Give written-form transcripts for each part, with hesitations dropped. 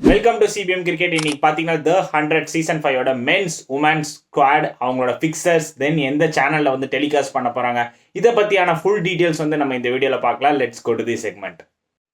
Welcome to CPM cricket. இன்னைக்கு பார்த்தீங்கன்னா த 100 season 5 men's women's squad அவங்களோட ஃபிக்சர்ஸ் தென் எந்த சேனலில் வந்து டெலிகாஸ்ட் பண்ண போகிறாங்க இதை பற்றியான ஃபுல் டீட்டெயில்ஸ் வந்து நம்ம இந்த வீடியோவில் பார்க்கலாம். Let's go to the segment.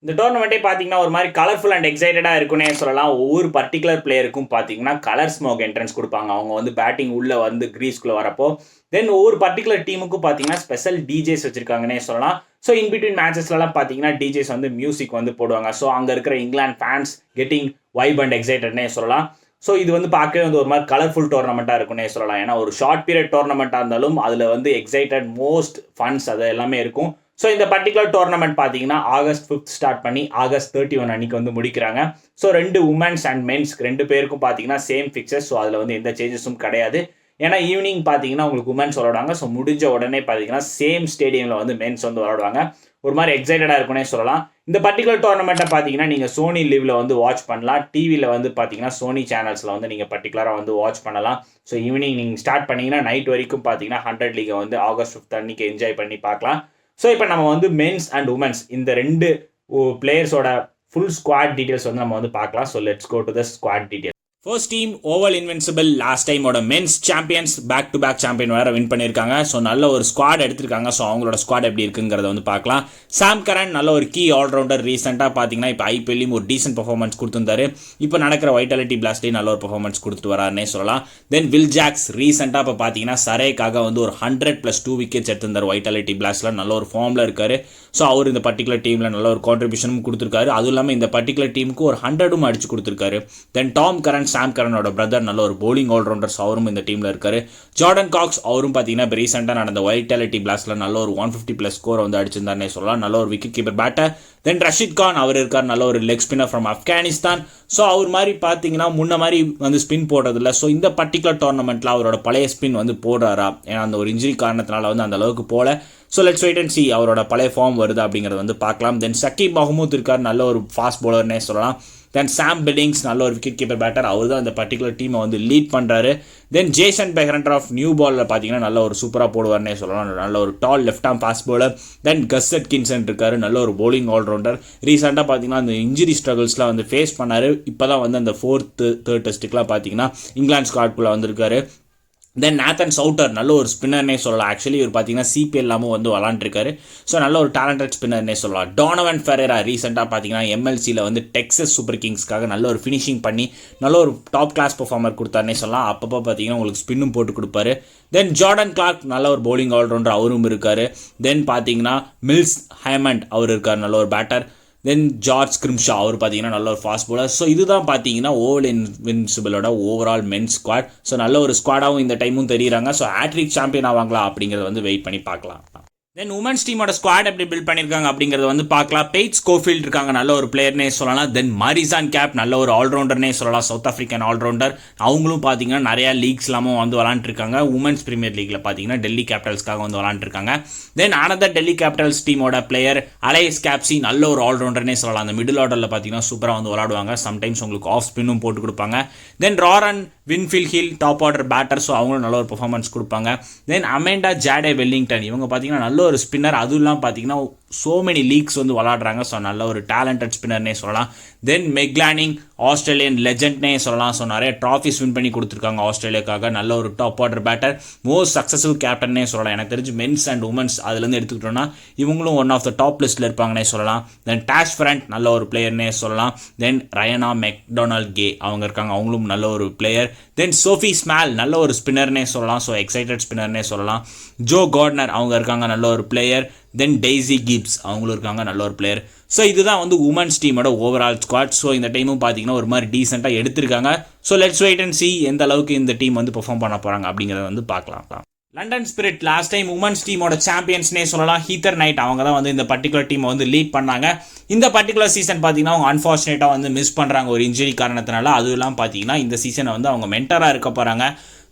இந்த டோர்னமெண்ட்டே பார்த்தீங்கன்னா ஒரு மாதிரி கலர்ஃபுல் அண்ட் எக்ஸைட்டடாக இருக்குன்னே சொல்லலாம். ஒவ்வொரு பர்டிகுலர் பிளேயருக்கும் பார்த்தீங்கன்னா கலர் ஸ்மோக் என்ட்ரன்ஸ் கொடுப்பாங்க. அவங்க வந்து பேட்டிங் உள்ளே வந்து கிரீஸ்குள்ளே வரப்போ தென் ஒவ்வொரு பர்டிகுலர் டீமுக்கும் பார்த்தீங்கன்னா ஸ்பெஷல் டிஜேஸ் வச்சுருக்காங்கன்னே சொல்லலாம். ஸோ இன்பிட்வீன் மேட்சஸ்லாம் பார்த்தீங்கன்னா டிஜேஸ் வந்து மியூசிக் வந்து போடுவாங்க. ஸோ அங்கே இருக்கிற England fans getting vibe and எக்ஸைட்டட்னே சொல்லலாம். ஸோ இது வந்து பார்க்கவே வந்து ஒரு மாதிரி கலர்ஃபுல் டோர்னமெண்ட்டாக இருக்குன்னே சொல்லலாம். ஏன்னா ஒரு ஷார்ட் பீரியட் டோர்னமெண்ட்டாக இருந்தாலும் அதில் வந்து எக்ஸைட்டட் மோஸ்ட் ஃபன்ஸ் அது எல்லாமே இருக்கும். ஸோ இந்த பர்டிகுலர் டோர்னமெண்ட் பார்த்தீங்கன்னா August 5 ஸ்டார்ட் பண்ணி August 31 அன்றைக்கி வந்து முடிக்கிறாங்க. ஸோ ரெண்டு உமன்ஸ் அண்ட் மென்ஸ் ரெண்டு பேருக்கும் பார்த்தீங்கன்னா சேம் ஃபிக்சர்ஸ். ஸோ அதில் வந்து எந்த சேஞ்சஸும் கிடையாது. ஏன்னா ஈவினிங் பார்த்தீங்கன்னா உங்களுக்கு உமன்ஸ் விளாடுவாங்க. ஸோ முடிஞ்ச உடனே பார்த்தீங்கன்னா சேம் ஸ்டேடியமில் வந்து மென்ஸ் வந்து விளாடுவாங்க. ஒரு மாதிரி எக்ஸைட்டடாக இருக்குன்னே சொல்லலாம். இந்த பர்டிகுலர் டோர்னமெண்ட்டை பார்த்தீங்கன்னா நீங்கள் சோனி லிவ்ல வந்து வாட்ச் பண்ணலாம். டிவியில் வந்து பார்த்தீங்கன்னா சோனி சேனல்ஸில் வந்து நீங்கள் பர்டிகுலராக வந்து வாட்ச் பண்ணலாம். ஸோ ஈவினிங் நீங்கள் ஸ்டார்ட் பண்ணிங்கன்னா நைட் வரைக்கும் பார்த்தீங்கன்னா 100 லீகை வந்து August 5 அன்றைக்கி என்ஜாய் பண்ணி பார்க்கலாம். ஸோ இப்போ நம்ம வந்து மென்ஸ் அண்ட் உமன்ஸ் இந்த ரெண்டு பிளேயர்ஸோட ஃபுல் ஸ்குவாட் டீட்டெயில்ஸ் வந்து நம்ம வந்து பார்க்கலாம். So let's go to the squad detail. First team Oval Invincible last டைமோட men's champions back to back champion வேறு வின் பண்ணியிருக்காங்க. ஸோ நல்ல ஒரு ஸ்குவாட் எடுத்திருக்காங்க. ஸோ அவங்களோட ஸ்குவாட் எப்படி இருக்குங்கிறத வந்து பார்க்கலாம். சாம் கரன் நல்ல ஒரு கீ ஆல்ரவுண்டர். ரீசெண்டாக பார்த்தீங்கன்னா இப்போ ஐபிஎல்லையும் ஒரு டீசென்ட் பர்ஃபார்மன்ஸ் கொடுத்துருந்தாரு. இப்போ நடக்கிற வைட்டாலிட்டி பிளாஸ்ட்லேயும் நல்ல ஒரு பர்ஃபார்மன்ஸ் கொடுத்துட்டு வராருன்னே சொல்லலாம். தென் வில் ஜாக்ஸ் ரீசெண்டாக இப்போ பார்த்தீங்கன்னா சரேக்காக வந்து ஒரு 100+2 விக்கெட்ஸ் எடுத்திருந்தார் வைட்டாலிட்டி பிளாஸ்ட்டில். நல்ல ஒரு ஃபார்மில் இருக்கார். ஸோ அவர் இந்த பர்டிகுலர் டீமில் நல்ல ஒரு கான்ட்ரிபியூஷனும் கொடுத்துருக்காரு. அதுவும் இல்லாமல் இந்த பர்டிகுலர் டீமுக்கு ஒரு 100ம் அடிச்சு கொடுத்துருக்காரு. தென் டாம் கரன் சாம் கரனோட பிரதர் நல்ல ஒரு போலிங் ஆல்ரவுண்டர்ஸ் அவரும் இந்த டீமில் இருக்காரு. ஜார்டன் காக்ஸ் அவரும் பார்த்தீங்கன்னா இப்போ ரீசெண்டாக நடந்த வைட்டாலிட்டி பிளாஸ்ட்டில் நல்ல ஒரு 150+ ஸ்கோர் வந்து அடிச்சிருந்தாருன்னே சொல்லலாம். நல்ல ஒரு wicket keeper batter. Then Rashid Khan அவர் இருக்கார். நல்ல ஒரு leg spinner from Afghanistan. So அவர் மாதிரி பார்த்தீங்கன்னா முன்ன மாதிரி வந்து ஸ்பின் போடுறதில்ல. ஸோ இந்த பர்டிகுலர் டோர்னமெண்ட்டில் அவரோட பழைய ஸ்பின் வந்து போடுறாரா, ஏன்னா அந்த ஒரு இன்ஜுரி காரணத்தினால வந்து அந்த அளவுக்கு போல. So let's wait and see அவரோட பழைய ஃபார்ம் வருது அப்படிங்கிறத வந்து பார்க்கலாம். தென் சக்கீப் மஹமூத் இருக்கார். நல்ல ஒரு ஃபாஸ்ட் பவுலர்னே சொல்லலாம். தென் சாம் பில்லிங்ஸ் நல்ல ஒரு விக்கெட் கீப்பர் பேட்டர். அவர் தான் இந்த பர்டிகுலர் டீமை வந்து லீட் பண்ணுறாரு. தென் ஜேசன் பெஹரண்டர் ஆஃப் நியூ பாலில் பார்த்தீங்கன்னா நல்ல ஒரு சூப்பராக போடுவார்னே சொல்லலாம். நல்ல ஒரு டால் லெஃப்ட் ஆம் ஃபாஸ்ட் பவுலர். தென் கஸ்ஸட் கின்சன் இருக்காரு. நல்ல ஒரு போலிங் ஆல்ரவுண்டர். ரீசெண்டாக பார்த்தீங்கன்னா அந்த இன்ஜுரி ஸ்ட்ரகிள்ஸ்லாம் வந்து ஃபேஸ் பண்ணார். இப்போ தான் வந்து அந்த 4th 3rd டெஸ்ட்டுக்குலாம் பார்த்தீங்கன்னா இங்கிலாந்து ஸ்குவாட்குள்ளே வந்திருக்காரு. தென் நாத்தன் சவுட்டர் நல்ல ஒரு ஸ்பின்னர்னே சொல்லலாம். ஆக்சுவலி இவர் பார்த்தீங்கன்னா சிபிஎல் இல்லாமல் வந்து விளாண்டுருக்காரு. ஸோ நல்ல ஒரு டேலண்டட் ஸ்பின்னர்னே சொல்லலாம். டோனவன் ஃபெரேரா ரீசெண்டாக பார்த்தீங்கன்னா எம்எல்சியில் வந்து டெக்ஸஸ் சூப்பர் கிங்ஸ்க்காக நல்ல ஒரு ஃபினிஷிங் பண்ணி நல்ல ஒரு டாப் கிளாஸ் பர்ஃபார்மர் கொடுத்தாருனே சொல்லலாம். அப்பப்போ பார்த்தீங்கன்னா உங்களுக்கு ஸ்பின்னும் போட்டு கொடுப்பாரு. தென் ஜார்டன் கிளார்க் நல்ல ஒரு பவுலிங் ஆல்ரவுண்டர் அவரும் இருக்கார். தென் பார்த்தீங்கன்னா மில்ஸ் ஹேமண்ட் அவர் இருக்கார். நல்ல ஒரு பேட்டர். தென் ஜார்ஜ் கிரிம்ஷா அவர் பார்த்தீங்கன்னா நல்ல ஒரு ஃபாஸ்ட் பவுலர். ஸோ இதுதான் பார்த்தீங்கன்னா ஓவல் இன்வின்சிபிளோட ஓவரால் மென்ஸ் ஸ்குவாட். ஸோ நல்ல ஒரு ஸ்குவாடாகவும் இந்த டைமும் தெரியுறாங்க. ஸோ ஹேட்ரிக் சாம்பியன் ஆவாங்களா அப்படிங்கிறத வந்து வெயிட் பண்ணி பார்க்கலாம். தென் உமன்ஸ் டீமோட ஸ்குவாட் எப்படி பில்ட் பண்ணியிருக்காங்க அப்படிங்கிறத வந்து பார்க்கலாம். பெய்ட் ஸ்கோஃபீல்ட் இருக்காங்க. நல்ல ஒரு பிளேயர்னே சொல்லலாம். தென் மாரிசான் கேப் நல்ல ஒரு ஆல்ரவுண்டர்னே சொல்லலாம். South African allrounder. அவங்களும் பார்த்தீங்கன்னா நிறையா லீக்ஸ்லாமும் வந்து விளாண்டுருக்காங்க. உமன்ஸ் பிரீமியர் லீக்ல பார்த்தீங்கன்னா டெல்லி கேபிட்டல்ஸ்க்காக வந்து விளாண்டுருக்காங்க. தென் அனதர் டெல்லி கேபிட்டல்ஸ் டீமோட பிளேயர் அலைஸ் கேப்சி நல்ல ஒரு ஆல்ரவுண்டர்னே சொல்லலாம். அந்த மிடில் ஆர்டரில் பார்த்தீங்கன்னா சூப்பராக வந்து விளாடுவாங்க. சம்டைம்ஸ் உங்களுக்கு ஆஃப் ஸ்பின்னும் போட்டு கொடுப்பாங்க. Then Lauren Winfield Hill top order batter. So அவங்களும் நல்ல ஒரு பர்ஃபார்மன்ஸ் கொடுப்பாங்க. தென் அமெண்டா ஜாடே வெல்லிங்டன் இவங்க பார்த்தீங்கன்னா நல்ல ஒரு ஸ்பின்னர். அதுலாம் பார்த்தீங்கன்னா ஸோ மெனி லீக்ஸ் வந்து விளாடுறாங்க. ஸோ நல்ல ஒரு டேலண்டட் ஸ்பின்னர்னே சொல்லலாம். தென் மெக்லானிங் ஆஸ்திரேலியன் லெஜெண்ட்னே சொல்லலாம். ஸோ நிறைய ட்ராஃபிஸ் வின் பண்ணி கொடுத்துருக்காங்க ஆஸ்திரேலியாக்காக. நல்ல ஒரு top order batter. Most successful கேப்டன்னே சொல்லலாம். எனக்கு தெரிஞ்சு மென்ஸ் அண்ட் உமன்ஸ் அதுலேருந்து எடுத்துக்கிட்டோம்னா இவங்களும் ஒன் ஆஃப் த டாப் லிஸ்ட்டில் இருப்பாங்கன்னே சொல்லலாம். தென் டாஷ் ஃப்ரண்ட் நல்ல ஒரு பிளேயர்னே சொல்லலாம். தென் ரயனா மெக்டொனால்ட் கே அவங்க இருக்காங்க. அவங்களும் நல்ல ஒரு பிளேயர். தென் சோஃபி ஸ்மால் நல்ல ஒரு ஸ்பின்னர்னே சொல்லலாம். ஸோ எக்ஸைட்டட் ஸ்பின்னர்னே சொல்லலாம். ஜோ கார்ட்னர் அவங்க இருக்காங்க. நல்ல ஒரு பிளேயர். தென் டெய்ஸி கிப்ஸ் அவங்களும் இருக்காங்க. நல்ல ஒரு பிளேயர். ஸோ இதுதான் வந்து உமன்ஸ் டீமோட ஓவரால் ஸ்குவாட். ஸோ இந்த டைமும் பார்த்தீங்கன்னா ஒரு மாதிரி டீசெண்டாக எடுத்திருக்காங்க. So let's wait and see எந்த அளவுக்கு இந்த டீம் வந்து பெர்ஃபார்ம் பண்ண போகிறாங்க அப்படிங்கிறத வந்து பார்க்கலாம். London spirit last time women's டீமோட சாம்பியன்ஸ்னே சொல்லலாம். ஹீத்தர் நைட் அவங்க தான் வந்து இந்த பர்டிகுலர் டீமை வந்து லீட் பண்ணாங்க. இந்த பர்டிகுலர் சீசன் பார்த்தீங்கன்னா அவங்க அன்ஃபார்ச்சுனேட்டாக வந்து மிஸ் பண்ணுறாங்க ஒரு இன்ஜுரி காரணத்தினால. அதுவும் பார்த்தீங்கன்னா இந்த சீசனை வந்து அவங்க மென்டராக இருக்க போகிறாங்க.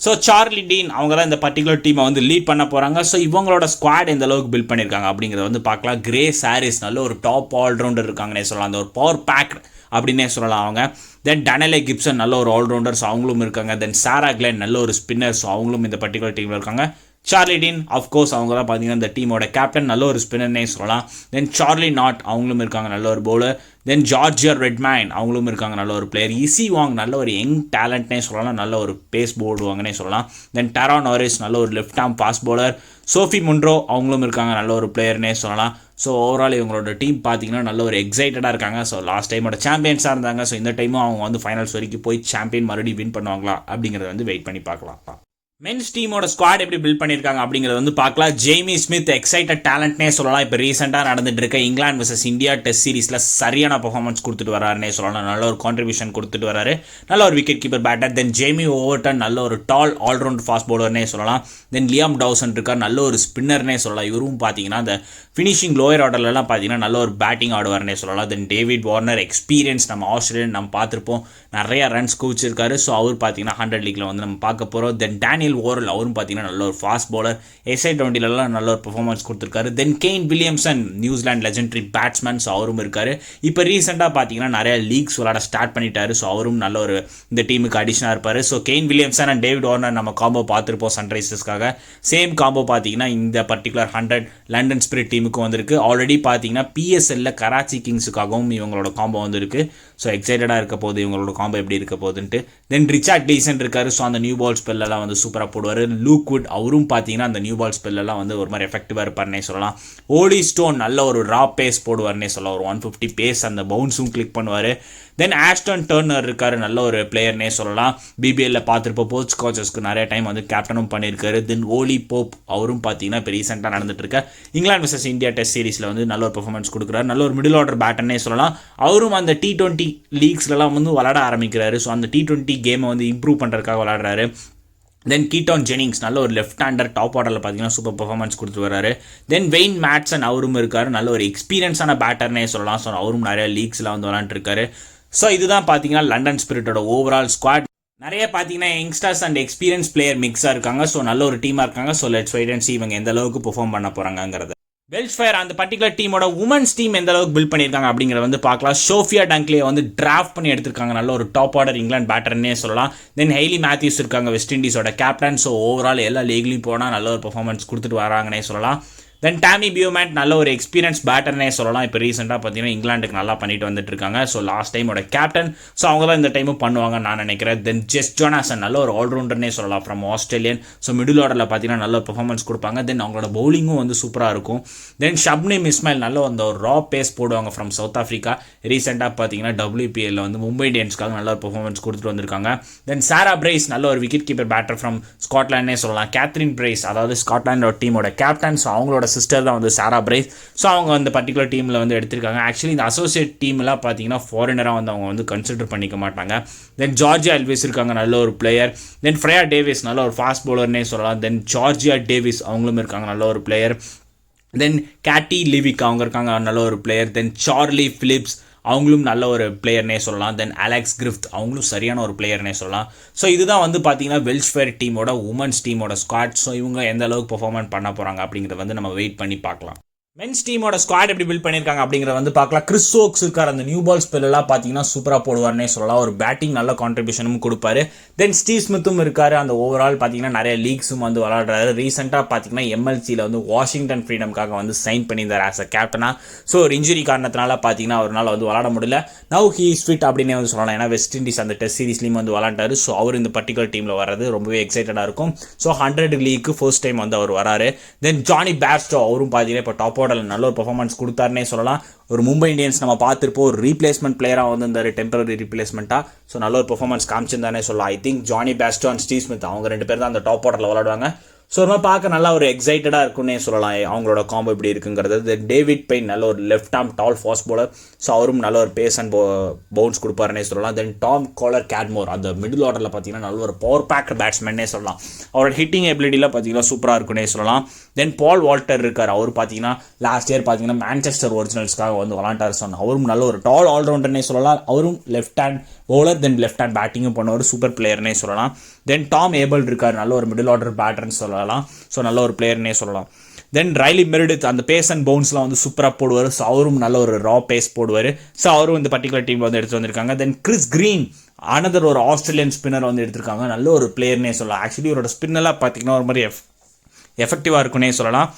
ஸோ சார்லி டீன் அவங்க தான் இந்த பர்டிகுலர் டீமை வந்து லீட் பண்ண போகிறாங்க. ஸோ இவங்களோட ஸ்குவாட் எந்த அளவுக்கு பில்ட் பண்ணியிருக்காங்க அப்படிங்கிறத வந்து பார்க்கலாம். கிரேஸ் ஹாரிஸ் நல்ல ஒரு டாப் ஆல்ரவுண்டர் இருக்காங்கன்னே சொல்லலாம். அந்த ஒரு பவர் பேக் அப்படின்னே சொல்லலாம் அவங்க. தென் டனலே கிப்சன் நல்ல ஒரு ஆல்ரவுண்டர்ஸ் அவங்களும் இருக்காங்க. தென் சாரா கிளென் நல்ல ஒரு ஸ்பின்னர்ஸ் அவங்களும் இந்த பர்டிகுலர் டீமில் இருக்காங்க. சார்லி டீன் அஃப்கோர்ஸ் அவங்க தான் பார்த்தீங்கன்னா இந்த டீமோட கேப்டன். நல்ல ஒரு ஸ்பின்னர்னே சொல்லலாம். தென் சார்லி நாட் அவங்களும் இருக்காங்க. நல்ல ஒரு பவுலர். தென் ஜார்ஜியா ரெட்மேன் அவங்களும் இருக்காங்க, நல்ல ஒரு பிளேயர். இசி வாங் நல்ல ஒரு யங் டேலண்ட்னே சொல்லலாம், நல்ல ஒரு பேஸ் போடுவாங்கன்னே சொல்லலாம். தென் டெரா நாரிஸ் நல்ல ஒரு left arm fast bowler. Sophie Munro அவங்களும் இருக்காங்க, நல்ல ஒரு பிளேயர்னே சொல்லலாம். ஸோ ஓவரால் இவங்களோட டீம் பார்த்தீங்கன்னா நல்ல ஒரு எக்ஸைட்டடாக இருக்காங்க. ஸோ லாஸ்ட் டைமோட சாம்பியன்ஸாக இருந்தாங்க. ஸோ இந்த டைமும் அவங்க வந்து ஃபைனல்ஸ் வரைக்கும் போய் சாம்பியன் மறுபடியும் வின் பண்ணுவாங்களா அப்படிங்கிறத வந்து வெயிட் பண்ணி பார்க்கலாம். மென்ஸ் டீமோட ஸ்குவாட் எப்படி பில்ட் பண்ணியிருக்காங்க அப்படிங்கிறத வந்து பார்க்கலாம். ஜேமி ஸ்மித் எக்ஸைட்டட் டேலண்ட்னே சொல்லலாம். இப்போ ரீசெண்டாக நடந்துட்டு இருக்க இங்கிலாந்து வர்சஸ் இந்தியா டெஸ்ட் சீரிஸில் சரியான பர்ஃபார்மன்ஸ் கொடுத்துட்டு வராருன்னே சொல்லலாம். நல்ல ஒரு கான்ட்ரிபியூஷன் கொடுத்துட்டு வராரு, நல்ல ஒரு விக்கெட் கீப்பர் பேட்டர். தென் ஜேமி ஓவர்டன் நல்ல ஒரு டால் ஆல்ரவுண்ட் ஃபாஸ்ட் பவுலர்னே சொல்லலாம். தென் லியாம் டவுசன் இருக்கார், நல்ல ஒரு ஸ்பின்னர்னே சொல்லலாம். இவரும் பார்த்தீங்கன்னா அந்த ஃபினிஷிங் லோயர் ஆர்டர்லாம் பார்த்தீங்கன்னா நல்ல ஒரு பேட்டிங் ஆடுவார்னே சொல்லலாம். தென் டேவிட் வார்னர் எக்ஸ்பீரியன்ஸ், நம்ம ஆஸ்திரேலியன் நம்ம பார்த்துருப்போம், நிறைய ரன்ஸ் குவிச்சிருக்காரு. ஸோ அவர் பார்த்தீங்கன்னா 100 லீக்ல வந்து நம்ம பார்க்க போகிறோம். தென் டேனியல் ஓரல் அவரும் பார்த்தீங்கன்னா நல்ல ஒரு ஃபாஸ்ட் பவுலர், SI20லாம் நல்ல ஒரு பெர்ஃபார்மன்ஸ் கொடுத்துருக்காரு. Then Kane Williamson New Zealand legendary batsman, so அவரும் இருக்காரு. இப்போ ரீசெண்டாக பார்த்தீங்கன்னா நிறைய லீக்ஸ் விளாட ஸ்டார்ட் பண்ணிட்டாரு. ஸோ அவரும் நல்ல ஒரு இந்த டீமுக்கு அடிஷனாக இருப்பார். So gain Williamson and David Warner நம்ம காம்போ பார்த்துருப்போம் சன்ரைசர்ஸ்க்காக. சேம் காம்போ பார்த்தீங்கன்னா இந்த பர்டிகுலர் 100 லண்டன் ஸ்பிரிட் டீமுக்கும் வந்திருக்கு. ஆல்ரெடி பார்த்தீங்கன்னா PSLல கராச்சி கிங்ஸுக்காகவும் இவங்களோட காம்போ வந்திருக்கு. ஸோ எக்ஸைட்டடாக இருக்க போது இவங்களோட காம்போ எப்படி இருக்க போகுதுன்ட்டு. தென் ரிச்சார்ட் டீசன் இருக்காரு. ஸோ அந்த நியூ பால் ஸ்பெல்லாம் வந்து சூப்பராக போடுவார். லூக்வுட் அவரும் பார்த்தீங்கன்னா அந்த நியூ பால் ஸ்பெல்லாம் வந்து ஒரு மாதிரி எஃபெக்டிவாக இருப்பார்னே சொல்லலாம். ஓலி ஸ்டோன் நல்ல ஒரு ரா பேஸ் போடுவார்னே சொல்லலாம், ஒரு 150 பேஸ், அந்த பவுன்ஸும் கிளிக் பண்ணுவார். தென் ஆஸ்டன் டர்னர் இருக்காரு, நல்ல ஒரு பிளேயர்னே சொல்லலாம். BBLல பார்த்துருப்போம், போர்ட்ஸ் கோச்சஸ்க்கு நிறைய டைம் வந்து கேப்டனும் பண்ணியிருக்காரு. தென் ஓலி போப் அவரும் பார்த்தீங்கன்னா இப்போ ரீசெண்டாக நடந்துட்டு இருக்க இங்கிலாந்து வர்சஸ் இந்தியா டெஸ்ட் சீரிஸில் வந்து நல்ல ஒரு பெர்ஃபார்மன்ஸ் கொடுக்குறாரு. நல்ல ஒரு மிடில் ஆர்டர் பேட்டர்னே சொல்லலாம். அவரும் அந்த T20 லீக்ஸ்லாம் வந்து விளாட ஆரம்பிக்கிறாரு. ஸோ அந்த T20 கேமை வந்து இம்ப்ரூவ் பண்ணுறதுக்காக விளாடுறாரு. தென் கீட்டான் ஜெனிங்ஸ் நல்ல ஒரு லெஃப்ட் ஹேண்டர், டாப் ஆர்டரில் பார்த்தீங்கன்னா சூப்பர் பர்ஃபார்மன்ஸ் கொடுத்துட்டு வராரு. தென் வெயின் மேட்சன் அவரும் இருக்காரு, நல்ல ஒரு எக்ஸ்பீரியன்ஸான பேட்டர்னே சொல்லலாம். ஸோ அவரும் நிறைய லீக்ஸில் வந்து விளாண்டுருக்காரு. ஸோ இதுதான் பார்த்தீங்கன்னா லண்டன் ஸ்பிரிட்டோட ஓவரால் ஸ்குவாட். நிறைய பார்த்தீங்கன்னா யங்ஸ்டர்ஸ் அண்ட் எக்ஸ்பீரியன்ஸ் பிளேயர் மிக்ஸாக இருக்காங்க. ஸோ நல்ல ஒரு டீமாக இருக்காங்க. ஸோ லெட்ஸ் வெயிட் அண்ட் சீ இவங்க எந்த அளவுக்கு பெர்ஃபார்ம் பண்ண போகிறாங்கிறது. வெல்ஸ்ஃபயர் அந்த பர்டிகுலர் டீமோட உமன்ஸ் டீம் எந்த அளவுக்கு பில்ட் பண்ணியிருக்காங்க அப்படிங்கிறத வந்து பார்க்கலாம். சோஃபியா டங்க்லியை வந்து டிராஃப்ட் பண்ணி எடுத்திருக்காங்க, நல்ல ஒரு டாப் ஆர்டர் இங்கிலாந்து பேட்டர்னே சொல்லலாம். தென் ஹெய்லி மேத்யூஸ் இருக்காங்க, வெஸ்ட் இண்டீஸோட கேப்டன். ஸோ ஓவரால் எல்லா லீக்லையும் போனால் நல்ல ஒரு பெர்ஃபார்மன்ஸ் கொடுத்துட்டு வராங்கன்னே சொல்லலாம். தென் டாமி பியூமேட் நல்ல ஒரு எக்ஸ்பீரியன்ஸ் பேட்டர்னே சொல்லலாம். இப்போ ரீசெண்டாக பார்த்தீங்கன்னா இங்கிலாந்துக்கு நல்லா பண்ணிட்டு வந்துட்டு இருக்காங்க. ஸோ லாஸ்ட் டைமோட கேப்டன். ஸோ அவங்க தான் இந்த டைமும் பண்ணுவாங்க நான் நினைக்கிறேன். தென் ஜெஸ் ஜோனாசன் நல்ல ஒரு ஆல்ரவுண்டர்னே சொல்லலாம், ஃப்ரம் ஆஸ்திரேலியன். ஸோ மிடில் ஆர்டரில் பார்த்தீங்கன்னா நல்ல பெர்ஃபார்மன்ஸ் கொடுப்பாங்க. தென் அவங்களோட பவுலிங்கும் வந்து சூப்பராக இருக்கும். தென் ஷப்னிம் இஸ்மாயில் நல்ல அந்த ஒரு ரா பேஸ் போடுவாங்க, ஃப்ரம் சவுத் ஆஃப்ரிக்கா. ரீசெண்டாக பார்த்தீங்கன்னா WPL வந்து மும்பை இந்தியன்ஸ்க்காக நல்ல ஒரு பெர்ஃபார்மன்ஸ் கொடுத்துட்டு வந்திருக்காங்க. தென் சாரா பிரைஸ் நல்ல ஒரு விக்கெட் கீப்பர் பேட்டர் ஃப்ரம் ஸ்காட்லாண்டே சொல்லலாம். கேத்ரின் பிரைஸ் அதாவது ஸ்காட்லாண்டோட டீமோட கேப்டன். ஸோ அவங்களோட சிஸ்டர் தான் வந்து சாரா பிரைஸ். ஸோ அவங்க அந்த பர்டிகுலர் டீமில் வந்து எடுத்திருக்காங்க. ஆக்சுவலி இந்த அசோசியேட் டீம்லாம் பார்த்தீங்கன்னா ஃபாரினராக வந்து அவங்க வந்து கன்சிடர் பண்ணிக்க மாட்டாங்க. தென் ஜார்ஜியா எல்விஸ் இருக்காங்க, நல்ல ஒரு பிளேயர். தென் ஃப்ரேயா டேவிஸ் நல்ல ஒரு ஃபாஸ்ட் பவுலர்னே சொல்லலாம். தென் ஜார்ஜியா டேவிஸ் அவங்களும் இருக்காங்க, நல்ல ஒரு பிளேயர். தென் கேட்டி லிவிக் அவங்க இருக்காங்க, நல்ல ஒரு பிளேயர். தென் சார்லி பிலிப்ஸ் அவங்களும் நல்ல ஒரு பிளேயர்னே சொல்லலாம். தென் அலெக்ஸ் கிரிஃப்ட் அவங்களும் சரியான ஒரு பிளேயர்னே சொல்லலாம். ஸோ இதுதான் வந்து பார்த்தீங்கன்னா வெல்ஸ்ஃபேர் டீமோட உமன்ஸ் டீமோட ஸ்குவாட். ஸோ இவங்க எந்த அளவுக்கு பெர்ஃபார்மன்ஸ் பண்ண போகிறாங்க அப்படிங்கிறத வந்து நம்ம வெயிட் பண்ணி பார்க்கலாம். மென்ஸ் டீமோட ஸ்குவாட் எப்படி பில்ட் பண்ணியிருக்காங்க அப்படிங்கிறத வந்து பார்க்கலாம். கிறிஸ் ஓக்ஸ் இருக்கார், அந்த நியூ பால் ஸ்பெல்லாம் பார்த்தீங்கன்னா சூப்பராக போடுவார்னே சொல்லலாம். ஒரு பேட்டிங் நல்ல கான்ட்ரிபியூஷனும் கொடுப்பாரு. தென் ஸ்டீவ் ஸ்மித்தும் இருக்காரு, அந்த ஓவரால் பார்த்தீங்கன்னா நிறைய லீக்ஸும் வந்து விளாடுறாரு. ரீசெண்டாக பார்த்தீங்கன்னா MLCயில் வந்து வாஷிங்டன் ஃப்ரீடம்காக வந்து சைன் பண்ணியிருந்தார் ஆஸ் அ கேப்டனாக. ஸோ ஒரு இன்ஜுரி காரணத்தினால பார்த்தீங்கன்னா அவரால் வந்து விளாட முடியல. நவ் ஹீ இஸ் ஃபிட் அப்படின்னே வந்து சொல்லலாம். ஏன்னா வெஸ்ட் இண்டீஸ் அந்த டெஸ்ட் சீரிஸ்லையும் வந்து விளாண்டாரு. ஸோ அவர் இந்த பர்டிகுலர் டீமில் வர்றது ரொம்பவே எக்ஸைட்டடாக இருக்கும். ஸோ 100 லீக்கு ஃபர்ஸ்ட் டைம் வந்து அவர் வராரு. தென் ஜானி பேர்ஸ்டோ அவரும் பார்த்தீங்கன்னா இப்போ டாப் ஆர்டரில் நல்ல ஒரு பெர்ஃபார்மன்ஸ் கொடுத்தாருன்னே சொல்லலாம். ஒரு மும்பை இந்தியன்ஸ் நம்ம பார்த்துருப்போம், ஒரு ரீப்ளேஸ்மெண்ட் பிளேயராக வந்து இந்த டெம்பரரி ரீப்ளேஸ்மெண்ட்டாக. ஸோ நல்ல ஒரு பெர்ஃபார்மன்ஸ் காமிச்சிருந்தானே சொல்லலாம். I think Johnny Bairstow and Steve Smith அவங்க 2 பேர் தான் அந்த டாப் ஆர்டரில் விளாடுவாங்க. ஸோ ரொம்ப பார்க்க நல்லா ஒரு எக்ஸைட்டடாக இருக்குன்னே சொல்லலாம் அவங்களோட காம்போ எப்படி இருக்குங்கிறது. டேவிட் பெயின் நல்ல ஒரு லெஃப்ட் ஆர்ம் டால் ஃபாஸ்ட் பவுலர். ஸோ அவரும் நல்ல ஒரு பேஸ் அண்ட் பவுன்ஸ் கொடுப்பாருன்னே சொல்லலாம். தென் டாம் காலர் கேட்மோர் அந்த மிடில் ஆர்டரில் பார்த்தீங்கன்னா நல்ல ஒரு பவர் பேக்ட் பேட்ஸ்மேன்னே சொல்லலாம். அவரோட ஹிட்டிங் எபிலிட்டியில் பார்த்தீங்கன்னா சூப்பராக இருக்குன்னே சொல்லலாம். தென் பால் வால்டர் இருக்கார், அவர் பார்த்தீங்கன்னா லாஸ்ட் இயர் பார்த்தீங்கன்னா மான்செஸ்டர் ஒரிஜினல்ஸ்க்காக வந்து விளாண்டார். ஸோ அவரும் நல்ல ஒரு டால் ஆல்ரவுண்டர்னே சொல்லலாம். அவரும் left hand bowler, then left hand பேட்டிங்கும் பண்ணுவார், சூப்பர் பிளேயர்னே சொல்லலாம். தென் டாம் ஏபிள் இருக்கார், நல்ல ஒரு மிடில் ஆர்டர் பேட்டர்னு சொல்லலாம். ஸோ நல்ல ஒரு பிளேயர்னே சொல்லலாம். தென் ரைலி மெரிடித் அந்த பேஸ் அண்ட் பவுன்ஸ்லாம் வந்து சூப்பராக போடுவார். ஸோ அவரும் நல்ல ஒரு ரா பேஸ் போடுவார். ஸோ அவரும் இந்த பர்டிகுலர் டீமில் வந்து எடுத்து வந்திருக்காங்க. தென் கிறிஸ் கிரீன் அனதர் ஒரு ஆஸ்திரேலியன் ஸ்பின்னர் வந்து எடுத்திருக்காங்க, நல்ல ஒரு பிளேயர்னே சொல்லலாம். ஆக்சுவலி இவரோட ஸ்பின்னெல்லாம் பார்த்தீங்கன்னா ஒரு மாதிரி எஃபெக்டிவாக இருக்குன்னே சொல்லலாம்.